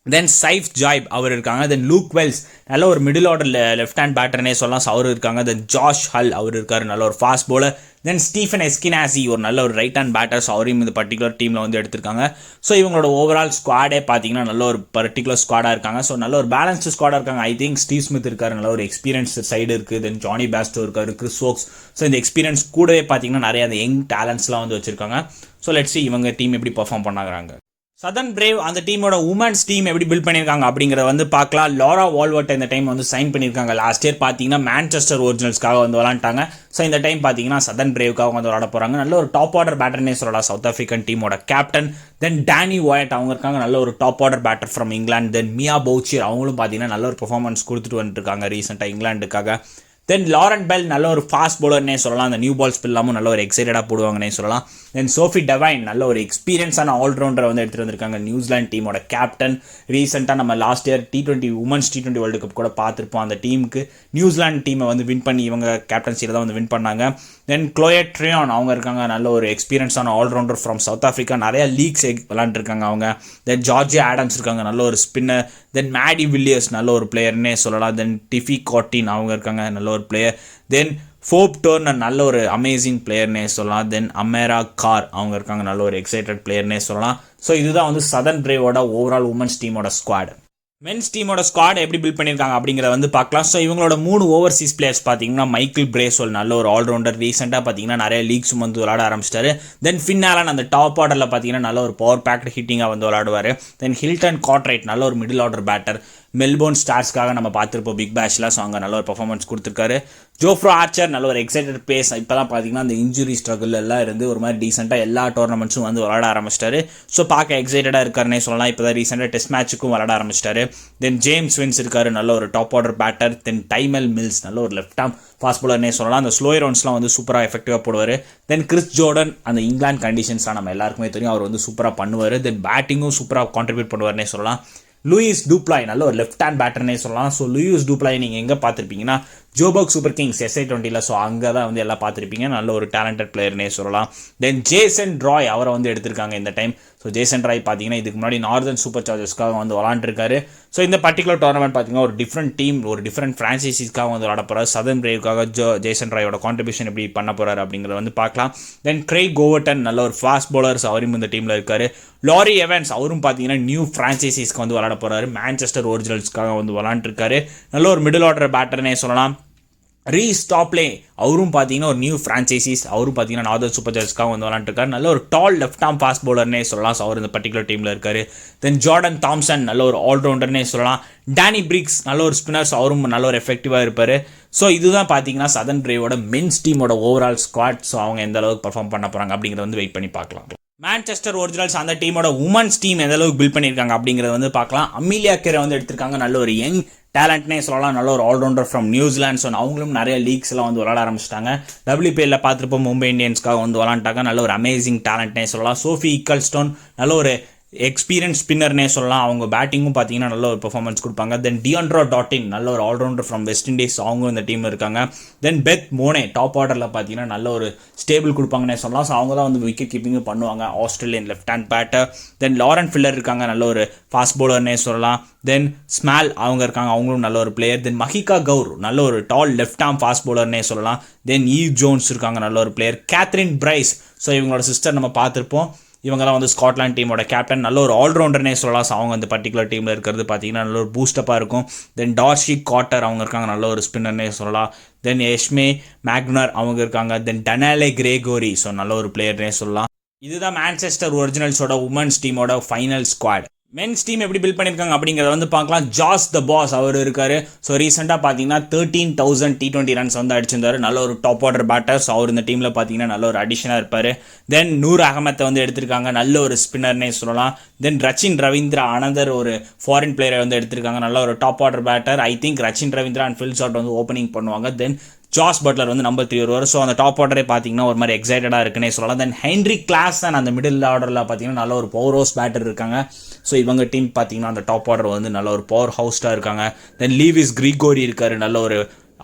தென் சைஃப் ஜாய்ப் அவர் இருக்காங்க. தென் லூக் வெல்ஸ் நல்ல ஒரு மிடில் ஆர்டர் லெஃப்ட் ஹேண்ட் பேட்டர்னே சொல்லலாம், அவர் இருக்காங்க. தென் ஜாஷ் ஹல் அவர் இருக்கார், நல்ல ஒரு ஃபாஸ்ட் பவுலர். தென் ஸ்டீஃபன் எஸ்கினாசி ஒரு நல்ல ஒரு ரைட் ஹேண்ட் பேட்டர்ஸ், அவரையும் இந்த பர்டிகுலர் டீமில் வந்து எடுத்திருக்காங்க. ஸோ இவங்களோட ஓவரால் ஸ்குவாடே பார்த்தீங்கன்னா நல்ல ஒரு பர்டிகுலர் ஸ்குவாடாக இருக்காங்க. ஸோ நல்ல ஒரு பேலன்ஸ்டு ஸ்குவாடாக இருக்காங்க. ஐ திங்க் ஸ்டீவ் ஸ்மித் இருக்காரு, நல்ல ஒரு எக்ஸ்பீரியன்ஸ் சைடு இருக்குது. தென் ஜானி பேஸ்டோ இருக்காரு, கிறிஸ் ஓக்ஸ். ஸோ இந்த எக்ஸ்பீரியன்ஸ் கூடவே பார்த்தீங்கன்னா நிறைய அந்த யங் டேலண்ட்ஸ்லாம் வந்து வச்சிருக்காங்க. ஸோ லெட்ஸ் see இவங்க டீம் எப்படி பர்ஃபார்ம் பண்ணாங்க. சதன் பிரேவ் அந்த டீமோட உமன்ஸ் டீம் எப்படி பில்ட் பண்ணியிருக்காங்க அப்படிங்கிறத வந்து பார்க்கலாம். லாரா வால்வர்ட் இந்த டைம் வந்து சைன் பண்ணியிருக்காங்க. லாஸ்ட் இயர் பார்த்தீங்கன்னா மான்செஸ்டர் ஒரிஜினல்ஸ்க்காக வந்து விளாண்டாங்க. ஸோ இந்த டைம் பார்த்தீங்கன்னா சதன் பிரேவுக்காக வந்து விளாட போகிறாங்க. நல்ல ஒரு டாப் ஆர்டர் பேட்டர்னே சொல்லலாம், சவுத் ஆஃப்ரிக்கன் டீமோட கேப்டன். தென் டேனி வாயட் அவங்க இருக்காங்க, நல்ல ஒரு top order batter from England. Then Mia Bouchier அவங்களும் பார்த்தீங்கன்னா நல்ல ஒரு பெர்ஃபார்மன்ஸ் கொடுத்துட்டு வந்துருக்காங்க ரீசெண்டாக இங்கிலாந்துக்காக. தென் லாரன் பெல் நல்ல ஒரு ஃபாஸ்ட் பவுலர்னே சொல்லலாம், அந்த நியூ பால் ஸ்பில்லாமும் நல்ல ஒரு எக்ஸைட்டடாக போடுவாங்கன்னே சொல்லலாம். தென் சோஃபி டெவைன் நல்ல ஒரு எக்ஸ்பீரியன்ஸான ஆல்ரவுண்டரை வந்து எடுத்துகிட்டு வந்திருக்காங்க, நியூசிலாந்து டீமோட கேப்டன். ரீசெண்டாக நம்ம last year women's T20 world cup கூட பார்த்துருப்போம். அந்த டீமுக்கு நியூசிலாந்து டீமை வந்து வின் பண்ணி இவங்க கேப்டன்சியில் தான் வந்து வின் பண்ணாங்க. தென் க்ளோயே ட்ரியான் அவங்க இருக்காங்க, நல்ல ஒரு எக்ஸ்பீரியன்ஸான ஆல்ரவுண்டர் ஃப்ரம் சவுத் ஆஃப்ரிக்கா, நிறைய லீக்ஸ் விளாண்டுருக்காங்க அவங்க. தென் ஜார்ஜியா ஆடம்ஸ் இருக்காங்க, நல்ல ஒரு ஸ்பின்னர். தென் மேடி வில்லியர்ஸ் நல்ல ஒரு பிளேயர்னே சொல்லலாம். தென் டிஃபி காட்டின் அவங்க இருக்காங்க, நல்ல ஒரு பிளேயர். தென் ஃபோப் டோர்னர் நல்ல ஒரு அமேசிங் பிளேயர்னே சொல்லலாம். தென் அமேரா கார் அவங்க இருக்காங்க, நல்ல ஒரு எக்ஸைட்டட் பிளேயர்னே சொல்லலாம். ஸோ இதுதான் வந்து சதன் பிரேவோட ஓவரால் உமன்ஸ் டீமோட ஸ்குவாட். மென்ஸ் டீமோட ஸ்குவாட் எப்படி பில்ட் பண்ணியிருக்காங்க அப்படிங்கிறத வந்து பார்க்கலாம். ஸோ இவங்களோட 3 ஓவர்சீஸ் பிளேயர்ஸ் பார்த்தீங்கன்னா மைக்கேல் பிரேஸ்வெல் நல்ல ஒரு ஆல்ரவுண்டர், ரீசெண்டாக பார்த்தீங்கன்னா நிறைய லீக்ஸும் வந்து விளாட ஆரம்பிச்சிட்டாரு. தென் ஃபின் ஆலன் அந்த டாப் ஆர்டரில் பார்த்தீங்கன்னா நல்ல ஒரு பவர் பேக்டு ஹிட்டிங்காக வந்து விளாடுவார். தென் ஹில்டன் கார்ட்ரைட் நல்ல ஒரு மிடில் ஆர்டர் பேட்டர், மெல்போர்ன் ஸ்டார்ஸ்க்காக நம்ம பார்த்துருப்போம் பிக் பேஷில். ஸோ அங்கே நல்ல ஒரு பர்ஃபார்மன்ஸ் கொடுத்துருக்காரு. ஜோஃப்ரோ ஆர்ச்சர் நல்ல ஒரு எக்ஸைட்டட் பேஸ், இப்போ தான் பார்த்தீங்கன்னா அந்த இன்ஜுரி ஸ்ட்ரகிள் எல்லாம் இருந்து ஒரு மாதிரி டீசெண்டாக எல்லா டோர்னமெண்ட்ஸும் வந்து விளாட ஆரம்பிச்சிட்டாரு. ஸோ பார்க்க எக்ஸைட்டடாக இருக்காருன்னே சொல்லலாம். இப்போ தான் ரீசெண்டாக டெஸ்ட் மேட்சுக்கும் விளாட ஆரம்பிச்சிட்டாரு. தென் ஜேம்ஸ் வின்ஸ் இருக்காரு, நல்ல ஒரு டாப் ஆர்டர் பேட்டர். தென் டைமல் மில்ஸ் நல்ல ஒரு லெஃப்ட் ஆர்ம் ஃபாஸ்ட் பவுலர்னே சொல்லலாம், அந்த ஸ்லோ ரவுண்ட்ஸ்லாம் வந்து சூப்பராக எஃபெக்டிவாக போடுவார். தென் கிறிஸ் ஜோர்டன் அந்த இங்கிலாந்து கண்டிஷன்ஸ்லாம் நம்ம எல்லாருக்குமே தெரியும், அவர் வந்து சூப்பராக பண்ணுவார். தென் பேட்டிங்கும் சூப்பராக கான்ட்ரிபியூட் பண்ணுவார்னே சொல்லலாம். லூயிஸ் டூப்ளாய் நல்ல ஒரு லெஃப்ட் ஹேண்ட் பேட்டர்னே சொல்லலாம். ஸோ லூயிஸ் டூப்ளாய் நீங்கள் எங்கே பார்த்துருப்பீங்கன்னா Joburg Super Kings SI20. So அங்கே தான் வந்து எல்லாம் பார்த்துருப்பீங்க, நல்ல ஒரு டேலண்டட் பிளேயர்னே சொல்லலாம். தென் ஜேசன் ராய் அவரை வந்து எடுத்திருக்காங்க இந்த டைம். ஸோ ஜேசன் ராய் பார்த்தீங்கன்னா இதுக்கு முன்னாடி நார்தர்ன் சூப்பர் சார்ஜர்ஸ்க்காக வந்து விளாண்டுருக்காரு. ஸோ இந்த பர்டிகுலர் டோர்னமெண்ட் பார்த்தீங்கன்னா ஒரு டிஃப்ரெண்ட் டீம், ஒரு டிஃப்ரெண்ட் ஃப்ரான்ச்சைசிஸ்க்காக வந்து விளாட போகிறார். சதன் பிரேவுக்காக ஜேசன் ராயோட கான்ட்ரிபியூஷன் எப்படி பண்ண போகிறார் அப்படிங்கிறத வந்து பார்க்கலாம். தென் கிரெய்க் கோவர்டன் நல்ல ஒரு ஃபாஸ்ட் பவுலர்ஸ், அவரும் இந்த டீமில் இருக்கார். லாரி எவன்ஸ் அவரும் பார்த்தீங்கன்னா நியூ ஃப்ரான்ச்சைசிஸ்க்கு வந்து விளாட போகிறாரு, மான்செஸ்டர் ஒரிஜினல்ஸ்க்காக வந்து விளாண்டுருக்காரு. நல்ல ஒரு மிடில் ஆர்டர் பேட்டர்னே சொல்லலாம். ரீஸ் டாப்லே அவரும் பார்த்தீங்கன்னா ஒரு நியூ ஃப்ரான்ச்சைசிஸ், அவரும் பார்த்தீங்கன்னா நார்தர்ன் சூப்பர் சார்ஜர்ஸ்க்காக வந்து விளாண்டுருக்காரு. நல்ல ஒரு டால் லெஃப்ட் ஆர்ம் ஃபாஸ்ட் பவுலர்னே சொல்லலாம். ஸோ அவர் இந்த பர்டிகுலர் டீமில் இருக்கார். தென் ஜார்டன் தாம்சன் நல்ல ஒரு ஆல்ரவுண்டர்னே சொல்லலாம். டேனி பிரிக்ஸ் நல்ல ஒரு ஸ்பின்னர்ஸ், அவரும் நல்ல ஒரு எஃபெக்டிவாக இருப்பார். ஸோ இதுதான் பார்த்தீங்கன்னா சதன் பிரேவோட மென்ஸ் டீமோட ஓவரால் ஸ்குவாட். ஸோ அவங்க எந்த அளவுக்கு பர்ஃபார்ம் பண்ண போகிறாங்க அப்படிங்கிறத வந்து வெயிட் பண்ணி பார்க்கலாம். மான்செஸ்டர் ஒரிஜினல்ஸ் அந்த டீமோட உமன்ஸ் டீம் எந்த அளவுக்கு பில்ட் பண்ணியிருக்காங்க அப்படிங்கிறத வந்து பார்க்கலாம். அமிலியா கேரை வந்து எடுத்திருக்காங்க, நல்ல ஒரு யங் டேலண்ட்னே சொல்லலாம், நல்ல ஒரு ஆல்ரவுண்டர் ஃப்ரம் நியூசிலாந்து. ஸோ அவங்களும் நிறைய லீக்ஸ் எல்லாம் வந்து விளாட ஆரம்பிச்சிட்டாங்க. WPL பார்த்துருப்போம், மும்பை இந்தியன்ஸ்க்காக வந்து விளாண்டாங்க, நல்ல ஒரு அமேசிங் டேலண்ட்னே சொல்லலாம். சோஃபி இக்கல்ஸ்டோன் நல்ல ஒரு எக்ஸ்பீரியன்ஸ் ஸ்பின்னர்னே சொல்லலாம், அவங்க பேட்டிங்கும் பார்த்தீங்கன்னா நல்ல ஒரு பெர்ஃபார்மன்ஸ் கொடுப்பாங்க. தென் டியாண்ட்ரோ டாட்டின் நல்ல ஒரு ஆல்ரவுண்டர் ஃப்ரம் வெஸ்ட் இண்டீஸ், அவங்க இந்த டீமில் இருக்காங்க. தென் பெத் மோனே டாப் ஆர்டரில் பார்த்தீங்கன்னா நல்ல ஒரு ஸ்டேபிள் கொடுப்பாங்கன்னே சொல்லலாம். ஸோ அவங்க தான் வந்து விக்கெட் கீப்பிங்கும் பண்ணுவாங்க, ஆஸ்திரேலியன் லெஃப்ட் ஹேண்ட் பேட்டர். தென் லாரன் ஃபில்லர் இருக்காங்க, நல்ல ஒரு ஃபாஸ்ட் பவுலர்னே சொல்லலாம். தென் ஸ்மால் அவங்க இருக்காங்க, அவங்களும் நல்ல ஒரு பிளேயர். தென் மஹிகா கவுர் நல்ல ஒரு டால் லெஃப்ட் ஆர்ம் ஃபாஸ்ட் பவுலர்னே சொல்லலாம். தென் ஈவ் ஜோன்ஸ் இருக்காங்க, நல்ல ஒரு பிளேயர். கேத்ரின் பிரைஸ், ஸோ இவங்களோட சிஸ்டர் நம்ம பார்த்துருப்போம், இவங்க தான் வந்து ஸ்காட்லாந்து டீமோட கேப்டன், நல்ல ஒரு ஆல்ரவுண்டர்னே சொல்லலாம். ஸோ அவங்க அந்த பர்டிகுலர் டீமில் இருக்கிறது பார்த்தீங்கன்னா நல்ல ஒரு பூஸ்டப்பாக இருக்கும். தென் டார்ஷி காட்டர் அவங்க இருக்காங்க, நல்ல ஒரு ஸ்பின்னர்னே சொல்லலாம். தென் எஷ்மே மேக்னர் அவங்க இருக்காங்க. தென் டனாலே கிரேகோரி, ஸோ நல்ல ஒரு பிளேயர்னே சொல்லலாம். இதுதான் மான்செஸ்டர் ஒரிஜினல்ஸோட உமன்ஸ் டீமோட ஃபைனல் ஸ்குவாட். மென்ஸ் டீம் எப்படி பில்ட் பண்ணியிருக்காங்க அப்படிங்கிறத வந்து பார்க்கலாம். ஜாஸ் த பாஸ் அவர் இருக்கார். ஸோ ரீசெண்டாக பார்த்தீங்கன்னா 13,000 T20 ரன்ஸ் வந்து அடிச்சிருந்தார், நல்ல ஒரு டாப் ஆர்டர் பேட்டர். ஸோ அவர் இந்த டீமில் பார்த்தீங்கன்னா நல்ல ஒரு அடிஷனாக இருப்பார். தென் நூர் அகமத்தை வந்து எடுத்திருக்காங்க, நல்ல ஒரு ஸ்பின்னர்னே சொல்லலாம். தென் ரச்சின் ரவீந்திரா அனதர் ஒரு ஃபாரின் பிளேயரை வந்து எடுத்திருக்காங்க, நல்ல ஒரு top order batter. I think Rachin Ravindra and fill shot வந்து ஓப்பனிங் பண்ணுவாங்க. தென் ஜாஸ் பட்லர் வந்து நம்பர் 3 வருவார். ஸோ அந்த டாப் ஆர்டரே பார்த்தீங்கன்னா ஒரு மாதிரி எக்ஸைட்டடாக இருக்குன்னே சொல்லலாம். தென் ஹென்ரி கிளாசன் அந்த மிடில் ஆர்டரில் பார்த்தீங்கன்னா நல்ல ஒரு பவர் ஹவுஸ் பேட்டர் இருக்காங்க. ஸோ இவங்க டீம் பார்த்தீங்கன்னா அந்த டாப் ஆர்டர் வந்து நல்ல ஒரு பவர் ஹவுஸ்டாக இருக்காங்க. தென் லீவிஸ் கிரிகோரி இருக்கார், நல்ல ஒரு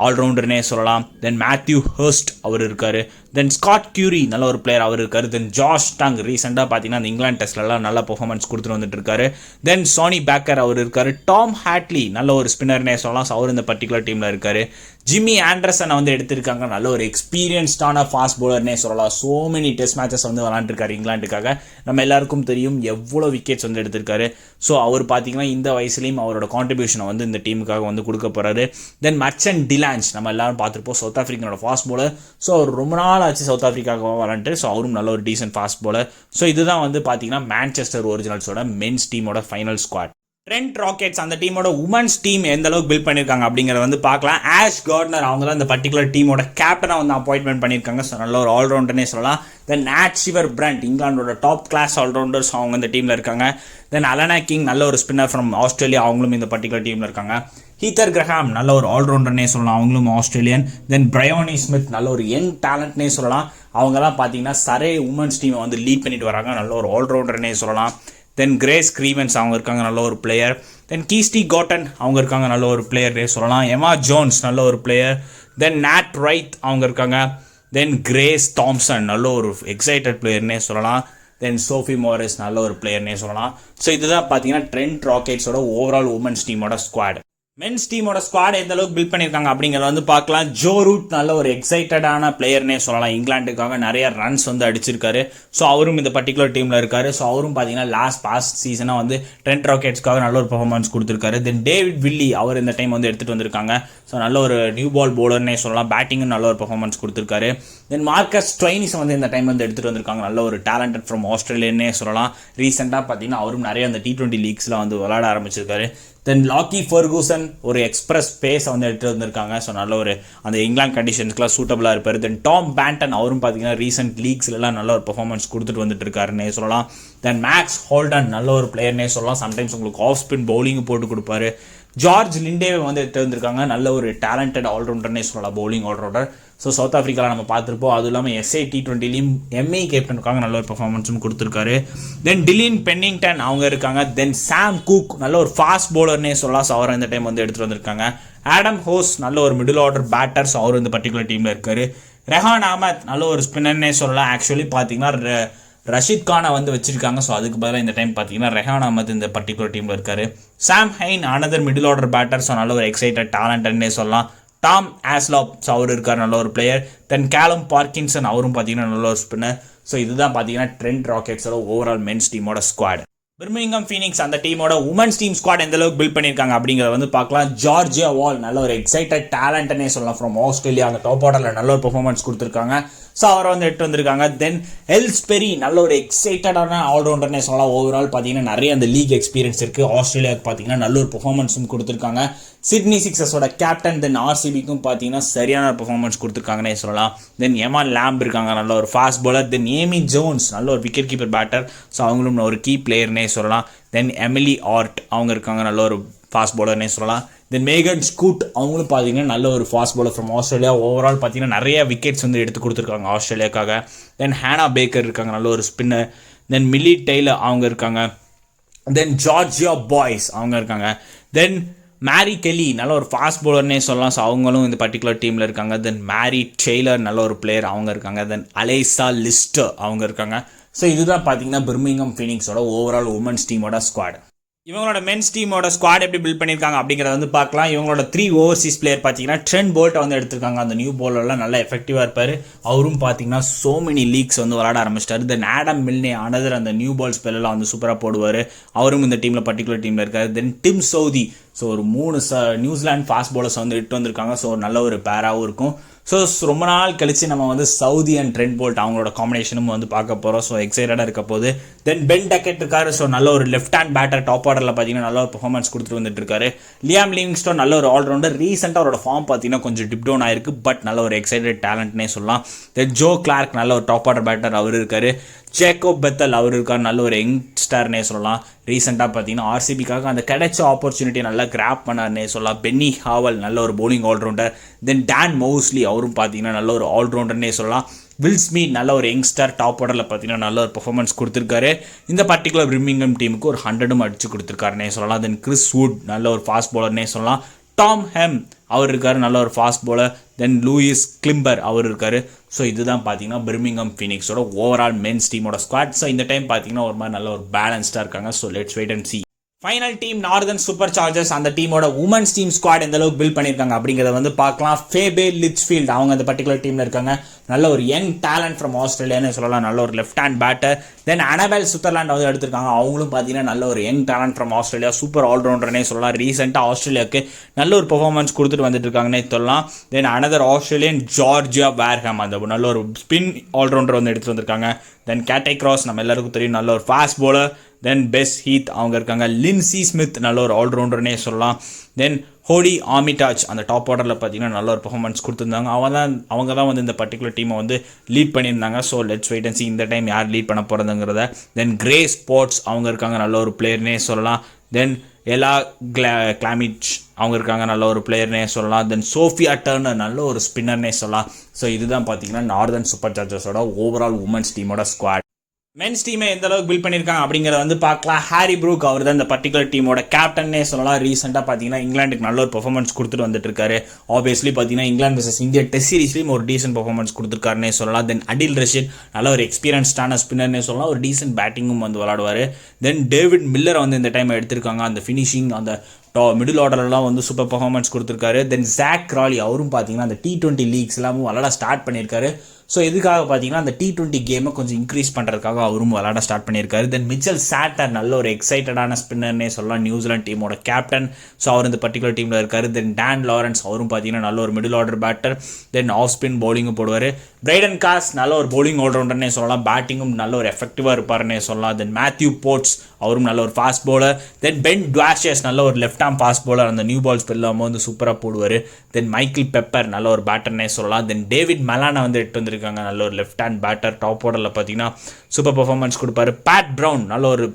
ஆல்ரவுண்டர்னே சொல்லலாம். தென் மேத்யூ ஹர்ஸ்ட் அவர் இருக்கார். தென் ஸ்காட் கியூரி நல்ல ஒரு பிளேயர் அவர் இருக்காரு. தென் ஜாஷ் டங் ரீசெண்டாக பார்த்தீங்கன்னா அந்த இங்கிலாந்து டெஸ்ட்லலாம் நல்ல பெர்ஃபார்மன்ஸ் கொடுத்துட்டு வந்துட்டு இருக்காரு. தென் சோனி பேக்கர் அவர் இருக்காரு. டாம் ஹாட்லி நல்ல ஒரு ஸ்பின்னர்னே சொல்லலாம், அவர் இந்த பர்டிகுலர் டீமில் இருக்காரு. ஜிம்மி ஆண்டர்சனை வந்து எடுத்திருக்காங்க, நல்ல ஒரு எக்ஸ்பீரியன்ஸ்டான ஃபாஸ்ட் பவுலர்னே சொல்லலாம். ஸோ மெனி டெஸ்ட் மேட்சஸ் வந்து விளாண்டுருக்காரு இங்கிலாந்துக்காக. நம்ம எல்லாருக்கும் தெரியும் எவ்வளோ விக்கெட்ஸ் வந்து எடுத்திருக்காரு. ஸோ அவர் பார்த்தீங்கன்னா இந்த வயசுலையும் அவரோட கான்ட்ரிபியூஷனை வந்து இந்த டீமுக்காக வந்து கொடுக்க போகிறாரு. தென் மர்ச்சன்ட் டிலான்ச் நம்ம எல்லாரும் பார்த்துருப்போம், சவுத் ஆஃப்ரிக்கனோட ஃபாஸ்ட் பவுலர். ஸோ அவர் ரொம்ப நாள் ஆச்சு சவுத் ஆஃப்ரிக்காக விளாண்டு. ஸோ அவரும் நல்ல ஒரு டீசென்ட் ஃபாஸ்ட் பவுலர். ஸோ இதுதான் வந்து பார்த்தீங்கன்னா மான்செஸ்டர் ஒரிஜினல்ஸோட மென்ஸ் டீமோட ஃபைனல் ஸ்குவாட். ட்ரெண்ட் ராக்கெட்ஸ் அந்த டீமோட உமன்ஸ் டீம் எந்த அளவுக்கு பில்ட் பண்ணியிருக்காங்க அப்படிங்கிறத வந்து பார்க்கலாம். ஆஷ் கார்ட்னர் அவங்க தான் இந்த பர்டிகுலர் டீமோட கேப்டனாக வந்து அப்பாயின்மெண்ட் பண்ணியிருக்காங்க. ஸோ நல்ல ஒரு ஆல்ரவுண்டர்னே சொல்லலாம். தென் நாட் ஷிவர் பிரண்ட் இங்கிலாண்டோட டாப் கிளாஸ் ஆல்ரவுண்டர்ஸ் அவங்க இந்த டீமில் இருக்காங்க. தென் அலனா கிங் நல்ல ஒரு ஸ்பின்னர் ஃப்ரம் ஆஸ்திரேலியா, அவங்களும் இந்த பர்டிகுலர் டீமில் இருக்காங்க. ஹீத்தர் கிரஹாம் நல்ல ஒரு ஆல்ரவுண்டர்னே சொல்லலாம், அவங்களும் ஆஸ்திரேலியன். தென் பிரையோனி ஸ்மித் நல்ல ஒரு யங் டேலண்ட்னே சொல்லலாம். அவங்கெல்லாம் பார்த்தீங்கன்னா சரே உமன்ஸ் டீமை வந்து லீட் பண்ணிட்டு வராங்க, நல்ல ஒரு ஆல்ரவுண்டர்னே சொல்லலாம். தென் கிரேஸ் கிரீவன்ஸ் அவங்க இருக்காங்க, நல்ல ஒரு பிளேயர். தென் கீஸ்டி காட்டன் அவங்க இருக்காங்க, நல்ல ஒரு பிளேயர்னே சொல்லலாம். எமா ஜோன்ஸ் நல்ல ஒரு பிளேயர். தென் நாட் ரைட் அவங்க இருக்காங்க. தென் கிரேஸ் தாம்சன் நல்ல ஒரு எக்ஸைட்டட் பிளேயர்னே சொல்லலாம். தென் சோஃபி மோரிஸ் நல்ல ஒரு பிளேயர்னே சொல்லலாம். ஸோ இதுதான் பார்த்தீங்கன்னா ட்ரெண்ட் ராக்கெட்ஸோட ஓவரால் உமன்ஸ் டீமோட ஸ்குவாட். மென்ஸ் டீமோட ஸ்குவாட் எந்த அளவுக்கு பில்ட் பண்ணியிருக்காங்க அப்படிங்கிறத வந்து பார்க்கலாம். ஜோ ரூட் நல்ல ஒரு எக்ஸைட்டடான பிளேயர்னே சொல்லலாம், இங்கிலாந்துக்காக நிறைய ரன்ஸ் வந்து அடிச்சிருக்காரு. ஸோ அவரும் இந்த பர்டிகுலர் டீமில் இருக்காரு. ஸோ அவரும் பார்த்தீங்கன்னா பாஸ்ட் சீசனாக வந்து ட்ரெண்ட் ராக்கெட்ஸ்க்காக நல்ல ஒரு பெர்ஃபார்மன்ஸ் கொடுத்துருக்காரு. தென் டேவிட் வில்லி அவர் இந்த டைம் வந்து எடுத்துகிட்டு வந்திருக்காங்க. ஸோ நல்ல ஒரு நியூ பால் பவுலர்னே சொல்லலாம், பேட்டிங்கும் நல்ல ஒரு பெர்ஃபார்மன்ஸ் கொடுத்துருக்காரு. தென் மார்க்கஸ் ஸ்ட்ரெயினிஸ் வந்து இந்த டைம் வந்து எடுத்துகிட்டு வந்திருக்காங்க, நல்ல ஒரு டேலண்டட் ஃப்ரம் ஆஸ்திரேலியன்னே சொல்லலாம். ரீசெண்டாக பார்த்தீங்கன்னா அவரும் நிறைய அந்த T20 லீக்ஸில் வந்து விளையாட ஆரம்பிச்சிருக்காரு. தென் லாக்கி ஃபர்கூசன் ஒரு எக்ஸ்பிரஸ் பேஸை வந்து எடுத்துகிட்டு வந்திருக்காங்க. ஸோ நல்ல ஒரு அந்த இங்கிலாந்து கண்டிஷன்ஸ்க்குலாம் சூட்டபுளாக இருப்பார். தென் டாம் பேண்டன் அவரும் பார்த்தீங்கன்னா ரீசெண்ட் லீக்ஸ்லாம் நல்ல ஒரு பெர்ஃபார்மன்ஸ் கொடுத்துட்டு வந்துட்டு இருக்காருன்னே சொல்லலாம். தென் மேக்ஸ் ஹோல்டன் நல்ல ஒரு பிளேயர்னே சொல்லலாம், சம்டைம்ஸ் உங்களுக்கு ஆஃப் ஸ்பின் பவுலிங் போட்டு கொடுப்பாரு. ஜார்ஜ் லிண்டேவை வந்து எடுத்து வந்திருக்காங்க, நல்ல ஒரு டேலண்டட் ஆல்ரவுண்டர்னே சொல்லலாம், பவுலிங் ஆல்ரவுண்டர். ஸோ சவுத் ஆஃப்ரிக்காவில் நம்ம பார்த்துருப்போம். அதுவும் இல்லாமல் SA T20லையும் MI கேப்டனுக்காக நல்ல ஒரு பெர்ஃபார்மன்ஸும் கொடுத்துருக்காரு. தென் டிலின் பென்னிங்டன் அவங்க இருக்காங்க. தென் சாம் குக் நல்ல ஒரு ஃபாஸ்ட் பவுலர்னே சொல்லலாம், ஸோ அவரை இந்த டைம் வந்து எடுத்துகிட்டு வந்திருக்காங்க. ஆடம் ஹோஸ் நல்ல ஒரு மிடில் ஆர்டர் பேட்டர், ஸோ அவர் இந்த பர்டிகுலர் டீமில் இருக்காரு. ரெஹான் அஹமத் நல்ல ஒரு ஸ்பின்னர்னே சொல்லலாம். ஆக்சுவலி பார்த்தீங்கன்னா ரஷீத் கானை வந்து வச்சிருக்காங்க. ஸோ அதுக்கு பதிலாக இந்த டைம் பார்த்தீங்கன்னா ரெஹான் அஹமத் இந்த பர்டிகுலர் டீமில் இருக்காரு. Sam Hain another middle order batter, so நல்ல ஒரு எக்ஸைட்டட் டேலண்ட்னே சொல்லலாம். டாம் ஆஸ்லாப் ஸோ அவர் இருக்கார், நல்ல ஒரு பிளேயர். தென் கேலம் பார்க்கின்சன் அவரும் பார்த்தீங்கன்னா நல்ல ஒரு ஸ்பின்னர். ஸோ இதுதான் பார்த்தீங்கன்னா ட்ரெண்ட் ராக்கெட்ஸோட ஓவரால் மென்ஸ் டீமோட ஸ்குவாட். பிர்மிங்ஹாம் ஃபீனிக்ஸ் அந்த டீமோட உமன்ஸ் டீம் ஸ்குவாட் எந்த அளவுக்கு பில்ட் பண்ணியிருக்காங்க அப்படிங்கிறத வந்து பார்க்கலாம். ஜார்ஜியா வால் நல்ல ஒரு எக்ஸைட்டட் டேலண்ட்னே சொல்லலாம், ஃப்ரம் ஆஸ்திரேலியா, அந்த டாப் ஆர்டரில் நல்ல ஒரு பெர்ஃபார்மன்ஸ் கொடுத்துருக்காங்க. ஸோ அவரை வந்து எடுத்து வந்திருக்காங்க. தென் எல்ஸ்பெரி நல்ல ஒரு எக்ஸைட்டடான ஆல்ரவுண்டர்னே சொல்லலாம். ஓவரால் பார்த்தீங்கன்னா நிறைய அந்த லீக் எக்ஸ்பீரியன்ஸ் இருக்குது. ஆஸ்திரேலியாவுக்கு பார்த்தீங்கன்னா நல்ல ஒரு பெர்ஃபார்மன்ஸும் கொடுத்துருக்காங்க. Sydney சிக்ஸர்ஸோட captain. தென் RCBக்கும் பார்த்தீங்கன்னா சரியான பெர்ஃபார்மன்ஸ் கொடுத்துருக்காங்கன்னே சொல்லலாம். தென் எமான் லேம்ப் இருக்காங்க, நல்ல ஒரு ஃபாஸ்ட் பவுலர். தென் ஏமி ஜோன்ஸ் நல்ல ஒரு விக்கெட் கீப்பர் பேட்டர், ஸோ அவங்களும் ஒரு கீ பிளேயர்னே சொல்லலாம். தென் எமிலி ஆர்ட் அவங்க இருக்காங்க, நல்ல ஒரு ஃபாஸ்ட் பவுலர்னே சொல்லலாம். தென் மேகன் ஸ்கூட் அவங்களும் பார்த்தீங்கன்னா நல்ல ஒரு fast bowler from Australia. Overall பார்த்தீங்கன்னா நிறைய விக்கெட்ஸ் வந்து எடுத்து கொடுத்துருக்காங்க ஆஸ்திரேலியாக்காக. தென் ஹேனா பேக்கர் இருக்காங்க, நல்ல ஒரு ஸ்பின்னர். தென் மில்லி டெய்லர் அவங்க இருக்காங்க. தென் ஜார்ஜியா பாய்ஸ் அவங்க இருக்காங்க. தென் மேரி கெல்லி நல்ல ஒரு ஃபாஸ்ட் பவுலர்னே சொல்லலாம், ஸோ அவங்களும் இந்த பர்டிகுலர் டீமில் இருக்காங்க. தென் மேரி டெய்லர் நல்ல ஒரு பிளேயர் அவங்க இருக்காங்க. தென் அலேசா லிஸ்டர் அவங்க இருக்காங்க. ஸோ இதுதான் பார்த்தீங்கன்னா பிர்மிங்ஹாம் ஃபீனிக்ஸோட ஓவரால் உமன்ஸ் டீமோட ஸ்குவாட். இவங்களோட மென்ஸ் டீமோட ஸ்குவாட் எப்படி பில்ட் பண்ணியிருக்காங்க அப்படிங்கிறத வந்து பார்க்கலாம். இவங்களோட 3 ஓவர்சீஸ் பிளேயர் பார்த்தீங்கன்னா ட்ரெண்ட் போல்ட்டை வந்து எடுத்திருக்காங்க. அந்த நியூ பவுலர்லாம் நல்லா எஃபெக்டிவாக இருப்பார். அவரும் பார்த்தீங்கன்னா சோ மெனி லீக்ஸ் வந்து விளாட ஆரம்பிச்சிட்டாரு. தென் ஆடம் மில்னே அனதர் அந்த நியூ பால் ஸ்பெல்லாம் வந்து சூப்பராக போடுவார். அவரும் இந்த டீமில் பர்டிகுலர் டீமில் இருக்கார். தென் டிம் சவுதி ஸோ ஒரு 3 நியூசிலாந்து ஃபாஸ்ட் பவுலர்ஸ் வந்து இட்டு வந்திருக்காங்க. ஸோ நல்ல ஒரு பேராகவும் இருக்கும். ஸோ ரொம்ப நாள் கழிச்சு நம்ம வந்து சவுதி அண்ட் ட்ரெண்ட் போல்ட் அவங்களோட காம்பினேஷனும் வந்து பார்க்க போகிறோம். ஸோ எக்ஸைட்டடாக இருக்க போது. தென் பென் டக்கெட் இருக்காரு, ஸோ நல்ல ஒரு லெஃப்ட் ஹேண்ட் பேட்டர், டாப் ஆர்டரில் பார்த்தீங்கன்னா நல்ல ஒரு பெர்ஃபார்மன்ஸ் கொடுத்துட்டு வந்துட்டு இருக்காரு. லியாம் லிவிங்ஸ்டோன் நல்ல ஒரு ஆல்ரவுண்டர். ரீசெண்டாக அவரோட ஃபார்ம் பார்த்தீங்கன்னா கொஞ்சம் டிப் டவுன் ஆயிருக்கு, பட் நல்ல ஒரு எக்ஸைட்டட் டேலண்ட்னே சொல்லலாம். தென் ஜோ கிளார்க் நல்ல ஒரு டாப் ஆர்டர் பேட்டர் அவர் இருக்காரு. ஜேக்கோப் பெத்தல் அவர் இருக்கார், நல்ல ஒரு யங்ஸ்டர்னே சொல்லலாம். ரீசெண்டாக பார்த்தீங்கன்னா RCBக்காக அந்த கிடைச்ச ஆப்பர்ச்சுனிட்டியை நல்லா கிராப் பண்ணார்னே சொல்லலாம். பென்னி ஹாவல் நல்ல ஒரு பவுலிங் ஆல்ரவுண்டர். தென் டான் மவுஸ்லி அவரும் பார்த்தீங்கன்னா நல்ல ஒரு ஆல்ரவுண்டர்னே சொல்லலாம். வில் ஸ்மித் நல்ல ஒரு யங்ஸ்டர், டாப் ஆர்டரில் பார்த்தீங்கன்னா நல்ல ஒரு பெர்ஃபார்மன்ஸ் கொடுத்துருக்காரு. இந்த பர்டிகுலர் பிர்மிங்ஹாம் டீமுக்கு ஒரு 100 அடிச்சு கொடுத்துருக்காருன்னே சொல்லலாம். தென் கிறிஸ் வுட் நல்ல ஒரு ஃபாஸ்ட் பவுலர்னே சொல்லலாம். டாம் ஹெம் அவர் இருக்கார், நல்ல ஒரு fast bowler. Then Louis Kimber அவர் இருக்கார். ஸோ இதுதான் பார்த்தீங்கன்னா பிர்மிங்ஹாம் ஃபீனிக்ஸோட ஓவரால் மென்ஸ் டீமோட ஸ்குவாட். ஸோ இந்த டைம் பார்த்தீங்கன்னா ஒரு மாதிரி நல்ல ஒரு பேலன்ஸ்டாக இருக்காங்க. So let's wait and see. Final team Northern Superchargers. அந்த டீமோட உமன்ஸ் டீம் ஸ்குவாட் எந்த அளவுக்கு பில்ட் பண்ணியிருக்காங்க அப்படிங்கிறத வந்து பார்க்கலாம். ஃபேபே லிட்ச்ஃபீல்ட் அவங்க அந்த பர்டிகுலர் டீமில் இருக்காங்க. நல்ல ஒரு யங் டேலண்ட் ஃப்ரம் ஆஸ்திரேலியான்னு சொல்லலாம். நல்ல ஒரு left hand batter. Then Annabel Sutherland வந்து எடுத்திருக்காங்க. அவங்களும் பார்த்தீங்கன்னா நல்ல ஒரு young talent from Australia, super ஆல்ரவுண்டர்னே சொல்லலாம். ரீசெண்டாக ஆஸ்திரேலியாவுக்கு நல்ல ஒரு பெர்ஃபார்மன்ஸ் கொடுத்துட்டு வந்துட்டு இருக்காங்கன்னே சொல்லலாம். தென் அனதர் ஆஸ்திரேலியன் ஜார்ஜியா வேர்ஹாம் அந்த நல்ல ஒரு ஸ்பின் ஆல்ரவுண்டர் வந்து எடுத்துகிட்டு வந்திருக்காங்க. தென் கேட்டை கிராஸ் நம்ம எல்லாருக்கும் தெரியும், நல்ல ஒரு ஃபாஸ்ட் bowler. தென் பெஸ் ஹீத் அவங்க இருக்காங்க. லின்சி ஸ்மித் நல்ல ஒரு ஆல்ரவுண்டர்னே சொல்லலாம். தென் ஹோடி ஆமிடாஜ் அந்த டாப் ஆர்டரில் பார்த்தீங்கன்னா நல்ல ஒரு பெர்ஃபார்மன்ஸ் கொடுத்துருந்தாங்க. அவங்க தான் வந்து இந்த பர்டிகுலர் டீமை வந்து லீட் பண்ணியிருந்தாங்க. So let's wait and see இந்த டைம் யார் லீட் பண்ண போகிறதுங்கிறத. தென் கிரே ஸ்போர்ட்ஸ் அவங்க இருக்காங்க, நல்ல ஒரு பிளேயர்னே சொல்லலாம். தென் எலா கிளாமிச் அவங்க இருக்காங்க, நல்ல ஒரு பிளேயர்னே சொல்லலாம். தென் சோஃபியா டர்னர் நல்ல ஒரு ஸ்பின்னர்னே சொல்லலாம். ஸோ இதுதான் பார்த்தீங்கன்னா நார்தர்ன் சூப்பர் சார்ஜர்ஸோட ஓவரால் உமன்ஸ் டீமோட ஸ்குவாட். மென்ஸ் டீமை எந்த அளவுக்கு பில்ட் பண்ணியிருக்காங்க அப்படிங்கிறத வந்து பார்க்கலாம். ஹாரி ப்ரூக் அவர் தான் இந்த பர்டிகுலர் டீமோட கேப்டன்னே சொல்லலாம். ரீசெண்டாக பார்த்தீங்கன்னா இங்கிலாந்துக்கு நல்ல ஒரு பெர்ஃபார்மன்ஸ் கொடுத்துட்டு வந்துட்டு இருக்காரு. ஆப்வியஸ்லி பார்த்தீங்கன்னா இங்கிலாந்து vs இந்தியா டெஸ்ட் சீரிஸ்லையும் ஒரு டீசென்ட் பெர்ஃபார்மன்ஸ் கொடுத்துருக்காருன்னே சொல்லலாம். தென் அடில் ரஷீத் நல்ல ஒரு எக்ஸ்பீரியன்ஸ்டான ஸ்பின்னர்னே சொல்லலாம். ஒரு டீசென்ட் பேட்டிங்கும் வந்து விளாடுவார். தென் டேவிட் மில்லரை வந்து இந்த டைம் எடுத்திருக்காங்க. அந்த ஃபினிஷிங் அந்த மிடில் ஆர்டர்லாம் வந்து சூப்பர் பர்ஃபார்மன்ஸ் கொடுத்துருக்காரு. தென் ஜாக் கிராலி அவரும் பார்த்தீங்கன்னா அந்த T20 லீக்ஸ் எல்லாமும் விளாட ஸ்டார்ட் பண்ணியிருக்காரு. ஸோ இதுக்காக பார்த்தீங்கன்னா அந்த T20 கேமை கொஞ்சம் இன்க்ரீஸ் பண்ணுறதுக்காக அவரும் விளாட ஸ்டார்ட் பண்ணியிருக்காரு. தென் மிச்சல் சாட்டர் நல்ல ஒரு எக்ஸைட்டடான ஸ்பின்னர்னே சொல்லலாம், நியூசிலாந்து டீமோட கேப்டன். ஸோ அவர் இந்த பர்டிகுலர் டீமில் இருக்கார். தென் டான் லாரன்ஸ் அவரும் பார்த்தீங்கன்னா நல்ல ஒரு middle order batter. Then off spin பவுலிங்கும் போடுவார். பிரைடன் காஸ் நல்ல ஒரு பவுலிங் ஆல்ரவுண்டர்னே சொல்லலாம். பேட்டிங்கும் நல்ல ஒரு எஃபெக்டிவாக இருப்பார்னே சொல்லலாம். தென் மேத்யூ போர்ட்ஸ் அவரும் நல்ல ஒரு ஃபாஸ்ட் bowler. தென் பென் டுவாஷஸ் நல்ல ஒரு லெஃப்ட் ஆர்ம் ஃபாஸ்ட் bowler, அந்த நியூ பால் ஸ்பெல்லாமல் வந்து சூப்பராக போடுவார். தென் மைக்கேல் பெப்பர் நல்ல ஒரு பேட்டர்னே சொல்லலாம். தென் டேவிட் மெலானா வந்து எடுத்து வந்திருக்காங்க, நல்ல ஒரு லெஃப்ட் ஹேண்ட் பேட்டர். டாப் ஆர்டரில் பார்த்தீங்கன்னா சூப்பர் பர்ஃபார்மன்ஸ் கொடுப்பாரு. பேட் ப்ரவுன் நல்ல ஒரு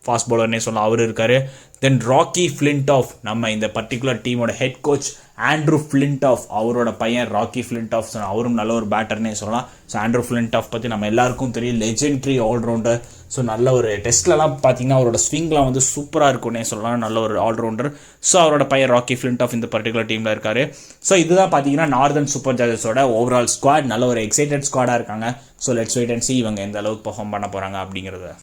ஃபாஸ்ட் bowlerனே சொல்லலாம், அவர் இருக்காரு. தென் ராக்கி ஃப்ளின்டாஃப் நம்ம இந்த பர்டிகுலர் டீமோட ஹெட் கோச் ஆண்ட்ரூ ஃப்ளின்டாஃப் அவரோட பையன் ராக்கி ஃப்ளின்டாஃப் அவரும் நல்ல ஒரு பேட்டர்னே சொல்லலாம். ஸோ ஆண்ட்ரூ ஃப்ளின்டாஃப் பற்றி நம்ம எல்லாருக்கும் தெரியும், லெஜெண்டரி ஆல்ரவுண்டர். ஸோ நல்ல ஒரு டெஸ்ட்லலாம் பார்த்தீங்கன்னா அவரோட ஸ்விங்லாம் வந்து சூப்பராக இருக்கும்னே சொல்லலாம், நல்ல ஒரு ஆல்ரவுண்டர். ஸோ அவரோட பையன் ராக்கி ஃப்ளின்டாஃப் இந்த பர்டிகுலர் டீமில் இருக்காரு. ஸோ இதுதான் பார்த்தீங்கன்னா நார்தர்ன் சூப்பர் சார்ஜர்ஸோட ஓவரால் ஸ்குவாட். நல்ல ஒரு எக்ஸைட்டட் ஸ்குவாடாக இருக்காங்க. So let's wait and see இவங்க எந்த அளவுக்கு பெர்ஃபார்ம் பண்ண போகிறாங்க அப்படிங்கிறத.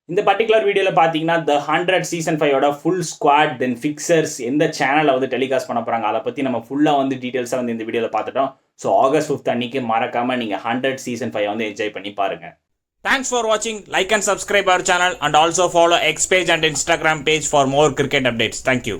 இந்த பர்டிகுலர் வீடியோவில் பார்த்தீங்கன்னா The 100 சீசன் 5ஓட ஃபுல் ஸ்குவாட் தென் ஃபிக்சர்ஸ் எந்த சேனலில் வந்து டெலிகாஸ்ட் பண்ண போகிறாங்க அதை பற்றி நம்ம ஃபுல்லாக வந்து டீட்டெயில்ஸாக வந்து இந்த வீடியோவில் பார்த்துட்டோம். ஸோ August 5 அன்னைக்கு மறக்காமல் நீங்கள் 100 சீசன் 5 வந்து என்ஜாய் பண்ணி பாருங்கள். Thanks for watching. Like and subscribe our channel and also follow X page and Instagram page for more cricket updates. Thank you.